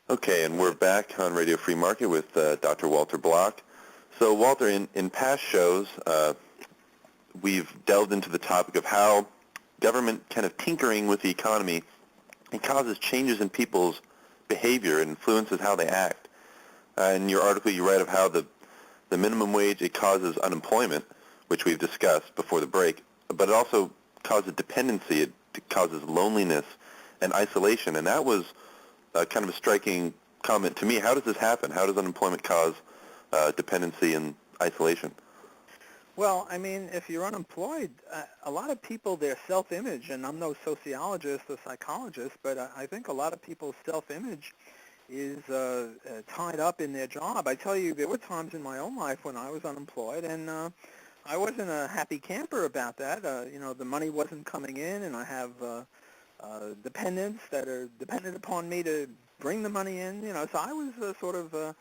Okay, and we're back on Radio Free Market with Dr. Walter Block. So, Walter, in past shows, we've delved into the topic of how government kind of tinkering with the economy, it causes changes in people's behavior and influences how they act. In your article, you write of how the minimum wage, it causes unemployment, which we've discussed before the break, but it also causes dependency. It causes loneliness and isolation, and that was kind of a striking comment to me. How does this happen? How does unemployment cause dependency and isolation? Well, I mean, if you're unemployed, a lot of people, their self-image, and I'm no sociologist or psychologist, but I think a lot of people's self-image is tied up in their job. I tell you, there were times in my own life when I was unemployed, and I wasn't a happy camper about that. The money wasn't coming in, and I have dependents that are dependent upon me to bring the money in. So I was sort of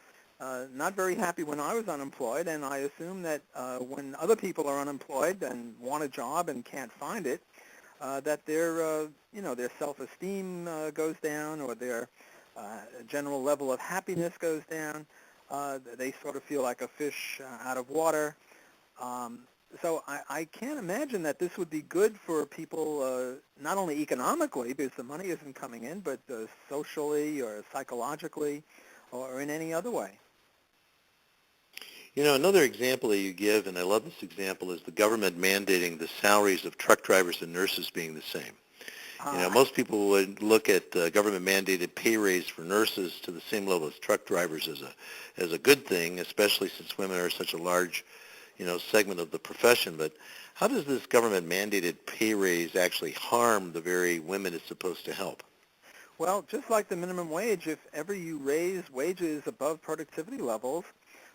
not very happy when I was unemployed, and I assume that when other people are unemployed and want a job and can't find it, that their self-esteem goes down, or their general level of happiness goes down. They sort of feel like a fish out of water. So I can't imagine that this would be good for people, not only economically, because the money isn't coming in, but socially or psychologically or in any other way. Another example that you give, and I love this example, is the government mandating the salaries of truck drivers and nurses being the same. Most people would look at government-mandated pay raise for nurses to the same level as truck drivers as a good thing, especially since women are such a large, segment of the profession. But how does this government-mandated pay raise actually harm the very women it's supposed to help? Well, just like the minimum wage, if ever you raise wages above productivity levels,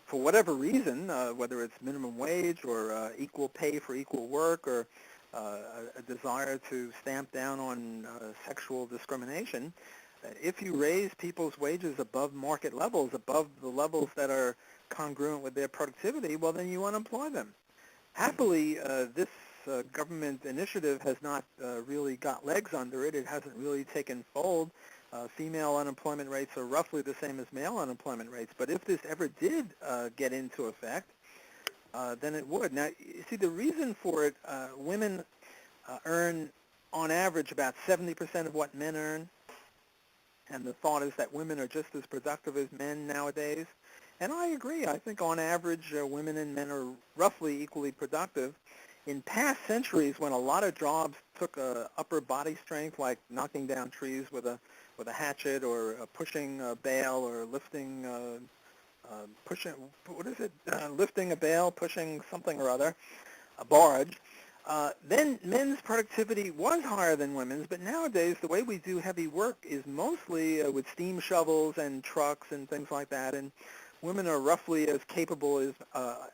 for whatever reason, whether it's minimum wage or equal pay for equal work, or a desire to stamp down on sexual discrimination, if you raise people's wages above market levels, above the levels that are congruent with their productivity, well, then you unemploy them. Happily, this government initiative has not really got legs under it. It hasn't really taken fold. Female unemployment rates are roughly the same as male unemployment rates. But if this ever did get into effect, then it would. Now, you see, the reason for it, women earn, on average, about 70% of what men earn. And the thought is that women are just as productive as men nowadays. And I agree. I think on average, women and men are roughly equally productive. In past centuries, when a lot of jobs took upper body strength, like knocking down trees with a hatchet, or pushing a bale, or lifting lifting a bale, pushing something or other, a barge, then men's productivity was higher than women's. But nowadays, the way we do heavy work is mostly with steam shovels and trucks and things like that, and women are roughly as capable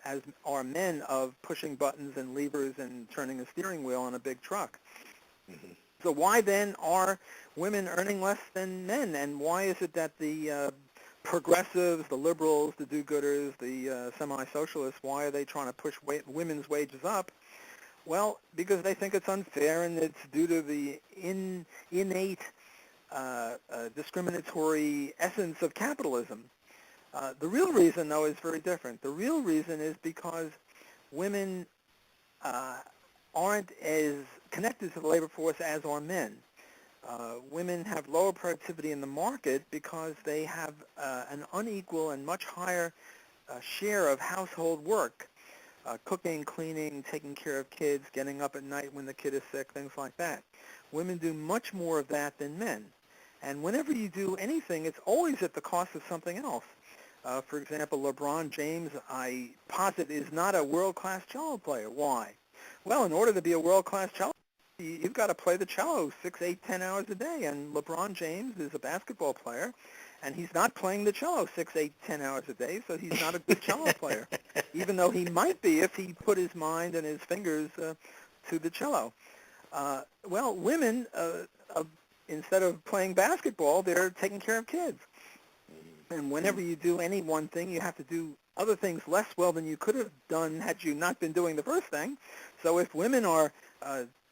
as are men of pushing buttons and levers and turning a steering wheel on a big truck. Mm-hmm. So why then are women earning less than men? And why is it that the progressives, the liberals, the do-gooders, the semi-socialists, why are they trying to push women's wages up? Well, because they think it's unfair, and it's due to the innate discriminatory essence of capitalism. The real reason, though, is very different. The real reason is because women aren't as connected to the labor force as are men. Women have lower productivity in the market because they have an unequal and much higher share of household work, cooking, cleaning, taking care of kids, getting up at night when the kid is sick, things like that. Women do much more of that than men. And whenever you do anything, it's always at the cost of something else. For example, LeBron James, I posit, is not a world-class cello player. Why? Well, in order to be a world-class cello player, you've got to play the cello 6, 8, 10 hours a day. And LeBron James is a basketball player, and he's not playing the cello 6, 8, 10 hours a day, so he's not a good cello player, even though he might be if he put his mind and his fingers to the cello. Well, women, instead of playing basketball, they're taking care of kids. And whenever you do any one thing, you have to do other things less well than you could have done had you not been doing the first thing. So if women are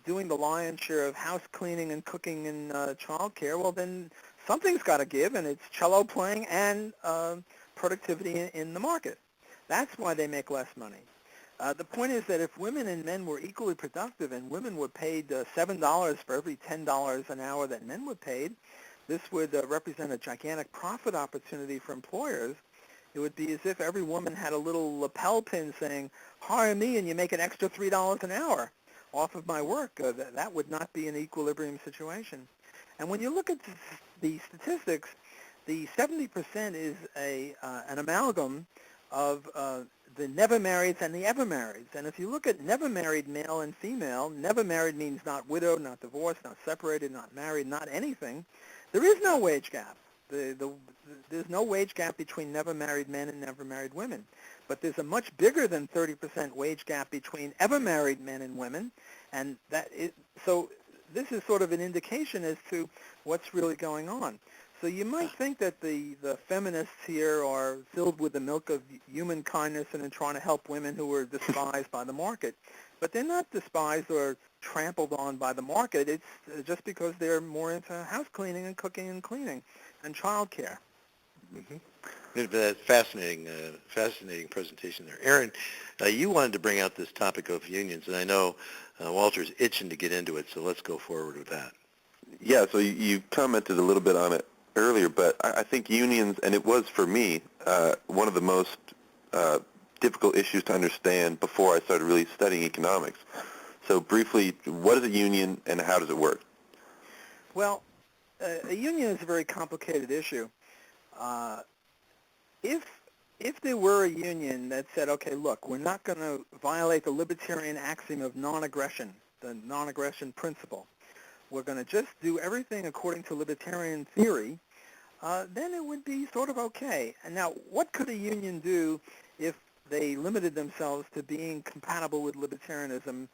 doing the lion's share of house cleaning and cooking and child care, well, then something's got to give, and it's cello playing and productivity in the market. That's why they make less money. The point is that if women and men were equally productive and women were paid $7 for every $10 an hour that men were paid, this would represent a gigantic profit opportunity for employers. It would be as if every woman had a little lapel pin saying, hire me and you make an extra $3 an hour off of my work. That would not be an equilibrium situation. And when you look at the statistics, the 70% is an amalgam of the never marrieds and the ever marrieds. And if you look at never married male and female, never married means not widowed, not divorced, not separated, not married, not anything. There is no wage gap. There's no wage gap between never married men and never married women. But there's a much bigger than 30% wage gap between ever married men and women. And so this is sort of an indication as to what's really going on. So you might think that the feminists here are filled with the milk of human kindness and in trying to help women who are despised by the market. But they're not despised or trampled on by the market. It's just because they're more into house cleaning and cooking and cleaning and child care. Mm-hmm. Fascinating presentation there. Aaron, you wanted to bring out this topic of unions, and I know Walter's itching to get into it, so let's go forward with that. Yeah, so you commented a little bit on it earlier, but I think unions, and it was for me, one of the most difficult issues to understand before I started really studying economics. So briefly, what is a union and how does it work? Well, a union is a very complicated issue. If there were a union that said, okay, look, we're not going to violate the libertarian axiom of non-aggression, the non-aggression principle, we're going to just do everything according to libertarian theory, then it would be sort of okay. And now, what could a union do if they limited themselves to being compatible with libertarianism?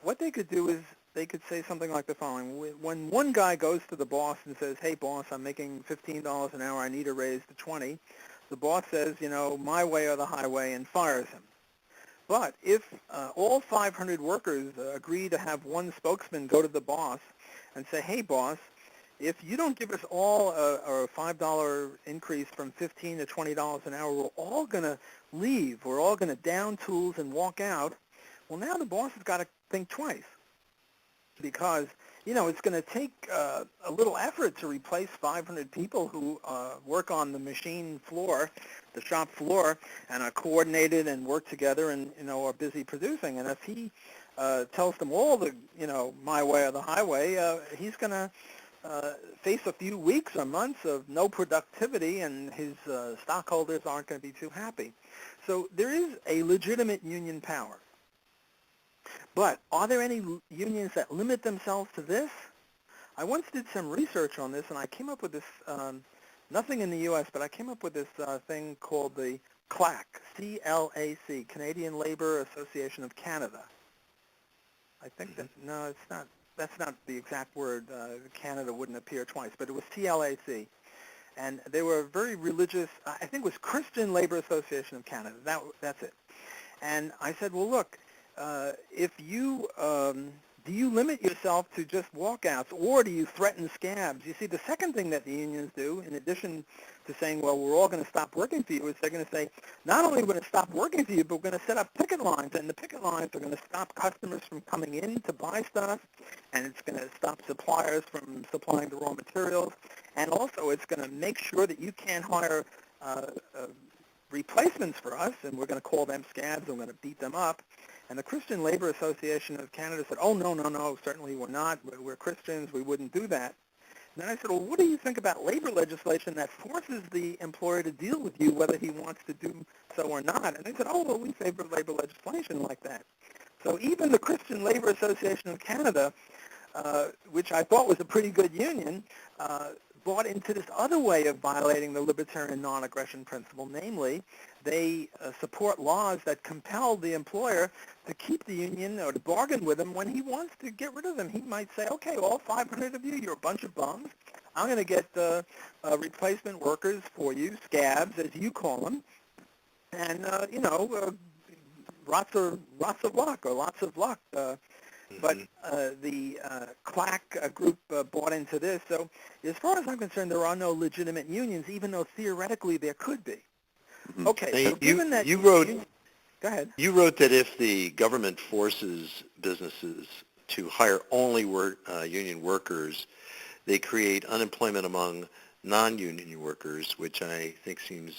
What they could do is they could say something like the following. When one guy goes to the boss and says, hey, boss, I'm making $15 an hour, I need a raise to 20, the boss says, my way or the highway, and fires him. But if all 500 workers agree to have one spokesman go to the boss and say, hey, boss, if you don't give us all a $5 increase from $15 to $20 an hour, we're all going to leave. We're all going to down tools and walk out. Well, now the boss has got to think twice because, it's going to take a little effort to replace 500 people who work on the machine floor, the shop floor, and are coordinated and work together and, are busy producing. And if he tells them all the, my way or the highway, he's going to face a few weeks or months of no productivity, and his stockholders aren't going to be too happy. So there is a legitimate union power. But are there any unions that limit themselves to this? I once did some research on this, and I came up with this, nothing in the U.S., but I came up with this thing called the CLAC, C-L-A-C, Canadian Labour Association of Canada. I think that, no, it's not. That's not the exact word. Canada wouldn't appear twice, but it was CLAC. And they were very religious. I think it was Christian Labor Association of Canada. That's it. And I said, well, look, if you, do you limit yourself to just walkouts, or do you threaten scabs? You see, the second thing that the unions do, in addition to saying, well, we're all going to stop working for you, is they're going to say, not only are we going to stop working for you, but we're going to set up picket lines, and the picket lines are going to stop customers from coming in to buy stuff, and it's going to stop suppliers from supplying the raw materials, and also it's going to make sure that you can't hire replacements for us, and we're going to call them scabs, and we're going to beat them up. And the Christian Labor Association of Canada said, oh, no, certainly we're not. We're Christians. We wouldn't do that. And then I said, well, what do you think about labor legislation that forces the employer to deal with you whether he wants to do so or not? And they said, oh, well, we favor labor legislation like that. So even the Christian Labor Association of Canada, which I thought was a pretty good union, bought into this other way of violating the libertarian non-aggression principle. Namely, they support laws that compel the employer to keep the union or to bargain with him when he wants to get rid of them. He might say, okay, all 500 of you, you're a bunch of bums. I'm going to get replacement workers for you, scabs, as you call them, and, lots of luck or lots of luck. but the CLAC group bought into this. So as far as I'm concerned, there are no legitimate unions, even though theoretically there could be. Okay, Now, so given that you wrote go ahead. You wrote that if the government forces businesses to hire only union workers, they create unemployment among non-union workers, which I think seems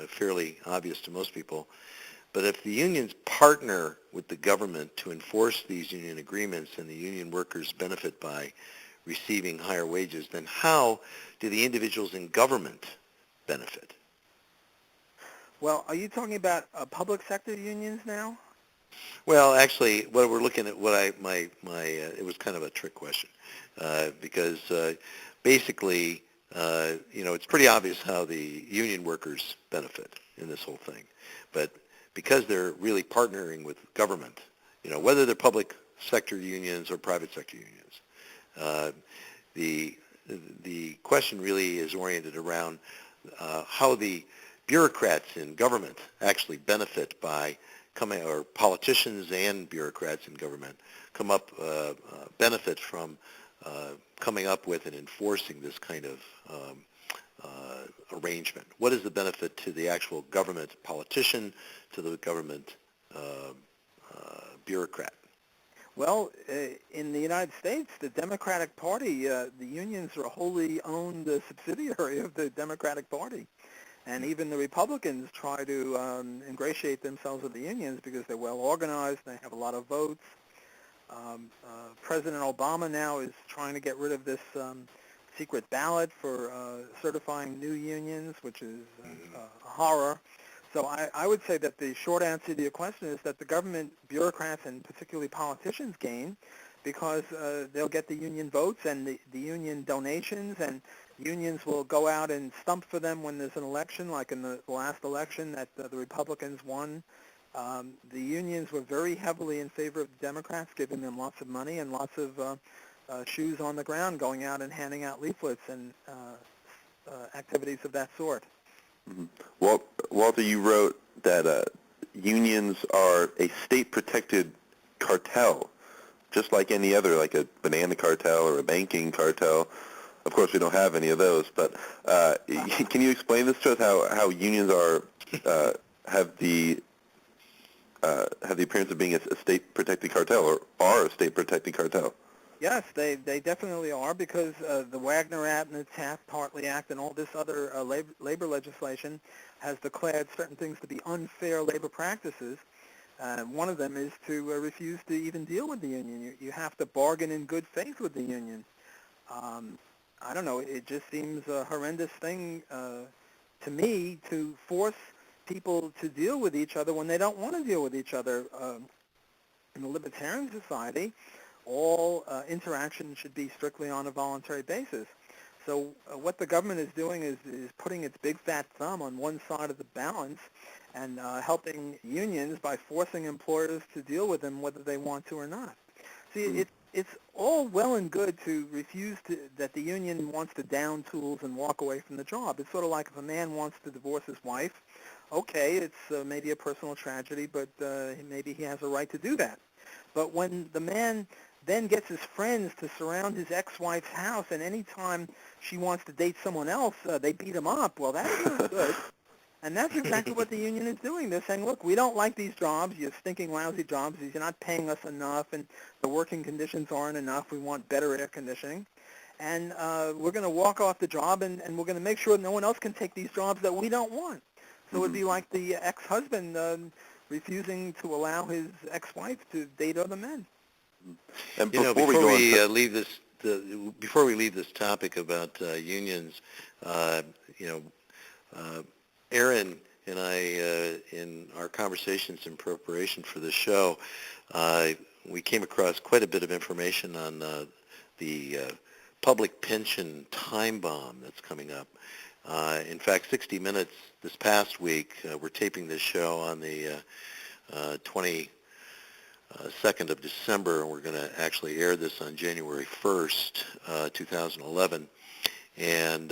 fairly obvious to most people. But if the unions partner with the government to enforce these union agreements and the union workers benefit by receiving higher wages, then how do the individuals in government benefit? Well, are you talking about public sector unions now? Well, actually, what we're looking at, it was kind of a trick question, because basically, it's pretty obvious how the union workers benefit in this whole thing, but because they're really partnering with government, whether they're public sector unions or private sector unions, the question really is oriented around how the bureaucrats in government actually benefit by or politicians and bureaucrats in government benefit from coming up with and enforcing this kind of arrangement. What is the benefit to the actual government politician, to the government bureaucrat? Well, in the United States, the Democratic Party, the unions are a wholly owned subsidiary of the Democratic Party. And even the Republicans try to ingratiate themselves with the unions because they're well organized, they have a lot of votes. President Obama now is trying to get rid of this secret ballot for certifying new unions, which is a horror. So I would say that the short answer to your question is that the government bureaucrats and particularly politicians gain because they'll get the union votes and the union donations, and unions will go out and stump for them when there's an election, like in the last election that the Republicans won. The unions were very heavily in favor of the Democrats, giving them lots of money and lots of shoes on the ground, going out and handing out leaflets and activities of that sort. Mm-hmm. Well, Walter, you wrote that unions are a state-protected cartel, just like any other, like a banana cartel or a banking cartel. Of course, we don't have any of those, but can you explain this to us, how unions have the appearance of being a state-protected cartel, or are a state-protected cartel? Yes, they definitely are, because the Wagner Act and the Taft-Hartley Act and all this other labor legislation has declared certain things to be unfair labor practices. One of them is to refuse to even deal with the union. You have to bargain in good faith with the union. I don't know, it just seems a horrendous thing to me to force people to deal with each other when they don't want to deal with each other. In the libertarian society, all interaction should be strictly on a voluntary basis. So what the government is doing is putting its big fat thumb on one side of the balance and helping unions by forcing employers to deal with them whether they want to or not. See, it's all well and good to refuse that the union wants to down tools and walk away from the job. It's sort of like if a man wants to divorce his wife, okay, it's maybe a personal tragedy, but maybe he has a right to do that. But when the man then gets his friends to surround his ex-wife's house, and any time she wants to date someone else, they beat him up, well, that's not good. And that's exactly what the union is doing. They're saying, look, we don't like these jobs, you stinking, lousy jobs. You're not paying us enough, and the working conditions aren't enough. We want better air conditioning. And we're going to walk off the job, and we're going to make sure no one else can take these jobs that we don't want. So it would be like the ex-husband refusing to allow his ex-wife to date other men. And before we leave this topic about unions, Aaron and I, in our conversations in preparation for this show, we came across quite a bit of information on the public pension time bomb that's coming up. In fact, 60 Minutes this past week, we're taping this show on the 22nd of December, and we're going to actually air this on January 1st, 2011. And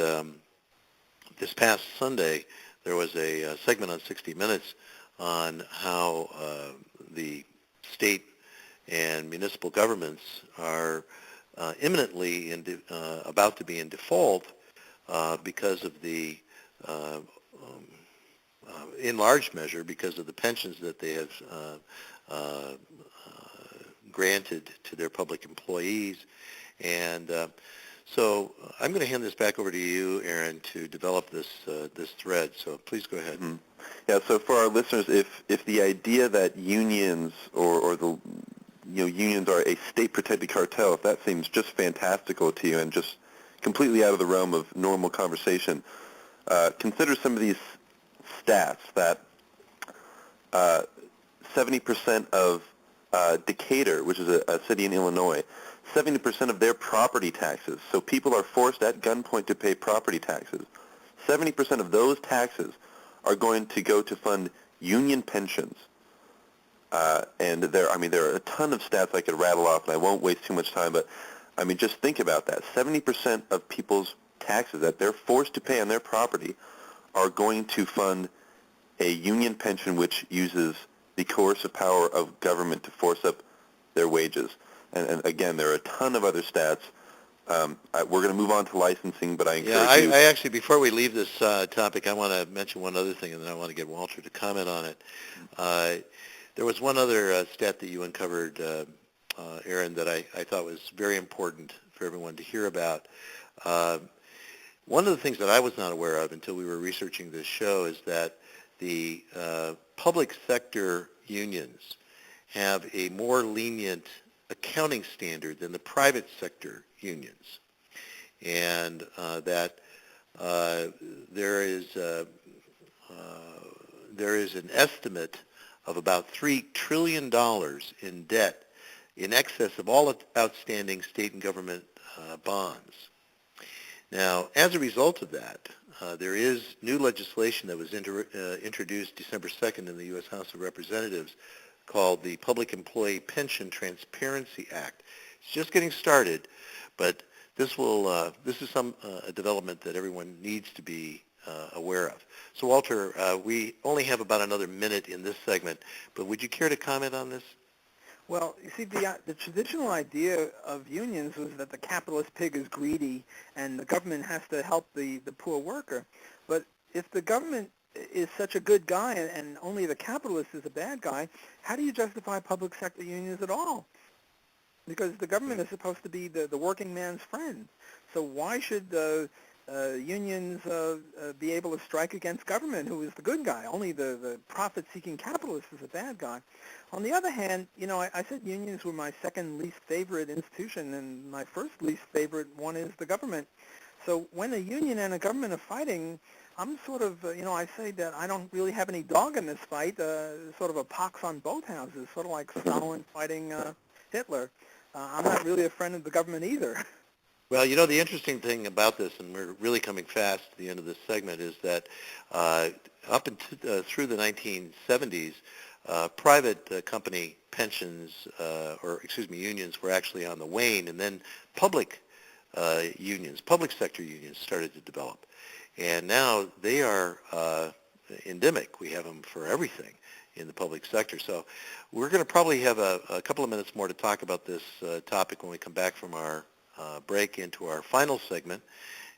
this past Sunday, there was a segment on 60 Minutes on how the state and municipal governments are imminently about to be in default because of the, in large measure, because of the pensions that they have granted to their public employees. And so I'm going to hand this back over to you, Aaron, to develop this thread. So please go ahead. Mm-hmm. Yeah. So for our listeners, if the idea that unions or the unions are a state-protected cartel, if that seems just fantastical to you and just completely out of the realm of normal conversation, consider some of these stats that 70% of Decatur, which is a city in Illinois, 70% of their property taxes, so people are forced at gunpoint to pay property taxes, 70% of those taxes are going to go to fund union pensions. And there are a ton of stats I could rattle off, and I won't waste too much time, but just think about that. 70% of people's taxes that they're forced to pay on their property are going to fund a union pension which uses the coercive power of government to force up their wages. And again, there are a ton of other stats. We're going to move on to licensing, but I encourage you. I actually, before we leave this topic, I want to mention one other thing, and then I want to get Walter to comment on it. There was one other stat that you uncovered, Aaron, that I thought was very important for everyone to hear about. One of the things that I was not aware of until we were researching this show is that the public sector unions have a more lenient accounting standard than the private sector unions, and that there is an estimate of about $3 trillion in debt in excess of all outstanding state and government bonds. Now, as a result of that, there is new legislation that was introduced December 2nd in the U.S. House of Representatives called the Public Employee Pension Transparency Act. It's just getting started, but this is a development that everyone needs to be aware of. So, Walter, we only have about another minute in this segment, but would you care to comment on this? Well, you see, the traditional idea of unions was that the capitalist pig is greedy and the government has to help the poor worker. But if the government is such a good guy and only the capitalist is a bad guy, how do you justify public sector unions at all? Because the government is supposed to be the working man's friend. So why should unions be able to strike against government, who is the good guy? Only the profit-seeking capitalist is a bad guy. On the other hand, I said unions were my second least favorite institution, and my first least favorite one is the government. So when a union and a government are fighting, I'm sort of, I say that I don't really have any dog in this fight, sort of a pox on both houses, sort of like Stalin fighting Hitler. I'm not really a friend of the government either. Well, the interesting thing about this, and we're really coming fast to the end of this segment, is that up through the 1970s, private company pensions, unions were actually on the wane, and then public sector unions started to develop. And now they are endemic. We have them for everything in the public sector. So we're going to probably have a couple of minutes more to talk about this topic when we come back from our break into our final segment.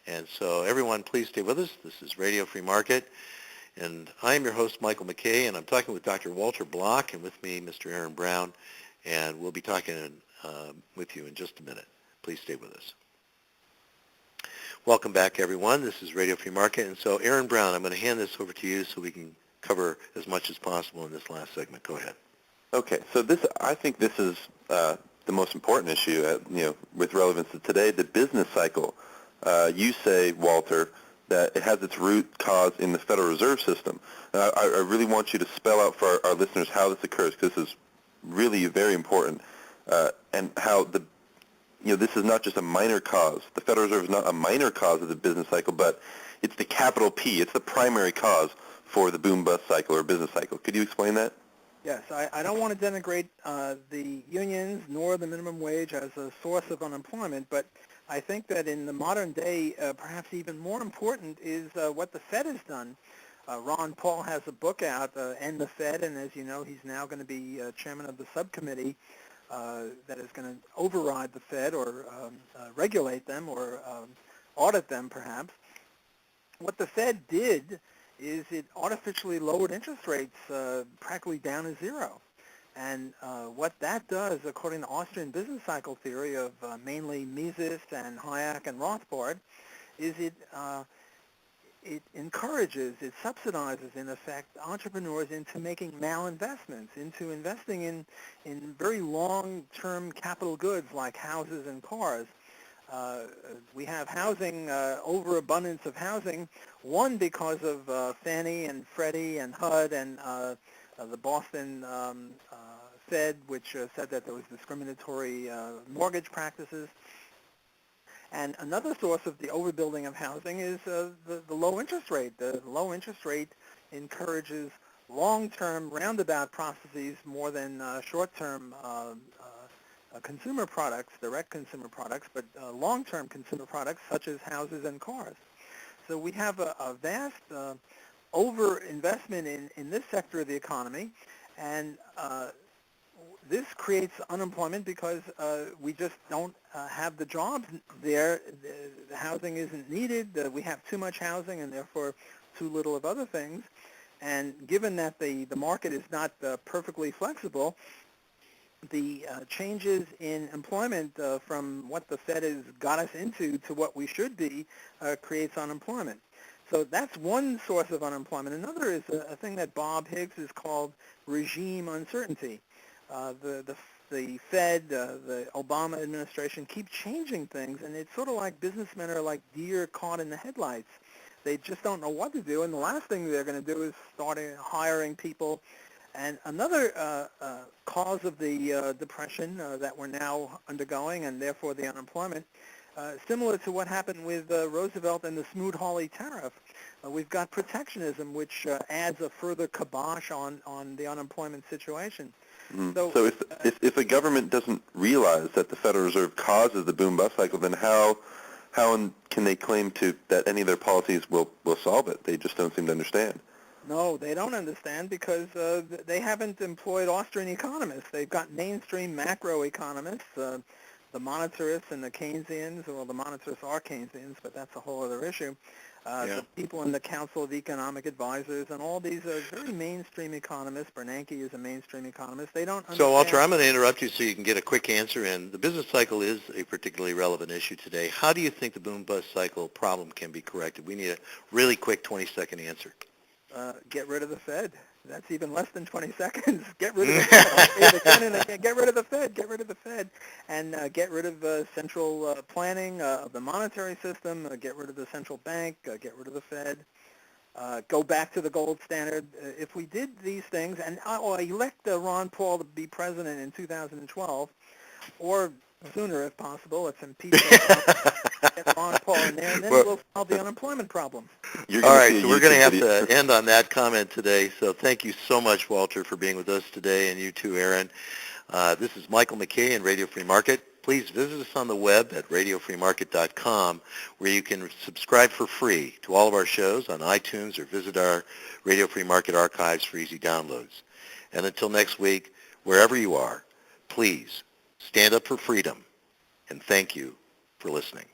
And so everyone, please stay with us. This is Radio Free Market. And I'm your host, Michael McKay, and I'm talking with Dr. Walter Block, and with me, Mr. Aaron Brown. And we'll be talking with you in just a minute. Please stay with us. Welcome back, everyone. This is Radio Free Market. And so, Aaron Brown, I'm going to hand this over to you so we can cover as much as possible in this last segment. Go ahead. Okay. So I think this is the most important issue, with relevance to today, the business cycle. You say, Walter, that it has its root cause in the Federal Reserve System. I really want you to spell out for our listeners how this occurs, because this is really very important, and how this is not just a minor cause. The Federal Reserve is not a minor cause of the business cycle, but it's the capital P. It's the primary cause for the boom-bust cycle or business cycle. Could you explain that? Yes, I don't want to denigrate the unions nor the minimum wage as a source of unemployment, but I think that in the modern day, perhaps even more important is what the Fed has done. Ron Paul has a book out, End the Fed, and as you know, he's now going to be chairman of the subcommittee. that is going to override the Fed or regulate them or audit them, perhaps. What the Fed did is it artificially lowered interest rates practically down to zero. And what that does, according to Austrian business cycle theory of mainly Mises and Hayek and Rothbard, is it encourages, it subsidizes, in effect, entrepreneurs into making malinvestments, into investing in very long-term capital goods like houses and cars. We have housing, overabundance of housing, one because of Fannie and Freddie and HUD and the Boston Fed, which said that there was discriminatory mortgage practices. And another source of the overbuilding of housing is the low interest rate. The low interest rate encourages long-term roundabout processes more than short-term consumer products, direct consumer products, but long-term consumer products such as houses and cars. So we have a vast over-investment in this sector of the economy, and this creates unemployment because we just don't have the jobs there. The housing isn't needed. We have too much housing and therefore too little of other things. And given that the market is not perfectly flexible, the changes in employment from what the Fed has got us into to what we should be creates unemployment. So that's one source of unemployment. Another is a thing that Bob Higgs has called regime uncertainty. The Fed, the Obama administration keep changing things, and it's sort of like businessmen are like deer caught in the headlights. They just don't know what to do, and the last thing they're going to do is start hiring people. And another cause of the depression that we're now undergoing, and therefore the unemployment, similar to what happened with Roosevelt and the Smoot-Hawley tariff. We've got protectionism, which adds a further kibosh on the unemployment situation. Mm-hmm. So if the government doesn't realize that the Federal Reserve causes the boom-bust cycle, then how can they claim that any of their policies will solve it? They just don't seem to understand. No, they don't understand because they haven't employed Austrian economists. They've got mainstream macroeconomists, the monetarists and the Keynesians. Well, the monetarists are Keynesians, but that's a whole other issue. The people in the Council of Economic Advisors, and all these are very mainstream economists. Bernanke is a mainstream economist. They don't understand. So, Walter, I'm going to interrupt you so you can get a quick answer in. The business cycle is a particularly relevant issue today. How do you think the boom-bust cycle problem can be corrected? We need a really quick 20-second answer. Get rid of the Fed. That's even less than 20 seconds. Get rid of the Fed. I'll say it again and again. Get rid of the Fed. Get rid of the Fed. And get rid of central planning of the monetary system. Get rid of the central bank. Get rid of the Fed. Go back to the gold standard. If we did these things, and elect Ron Paul to be president in 2012, or sooner if possible, let's impeach get Ron Paul in there, and then we'll solve the unemployment problem. All right, so we're going to have to end on that comment today. So thank you so much, Walter, for being with us today, and you too, Aaron. This is Michael McKay in Radio Free Market. Please visit us on the web at radiofreemarket.com, where you can subscribe for free to all of our shows on iTunes or visit our Radio Free Market archives for easy downloads. And until next week, wherever you are, please stand up for freedom, and thank you for listening.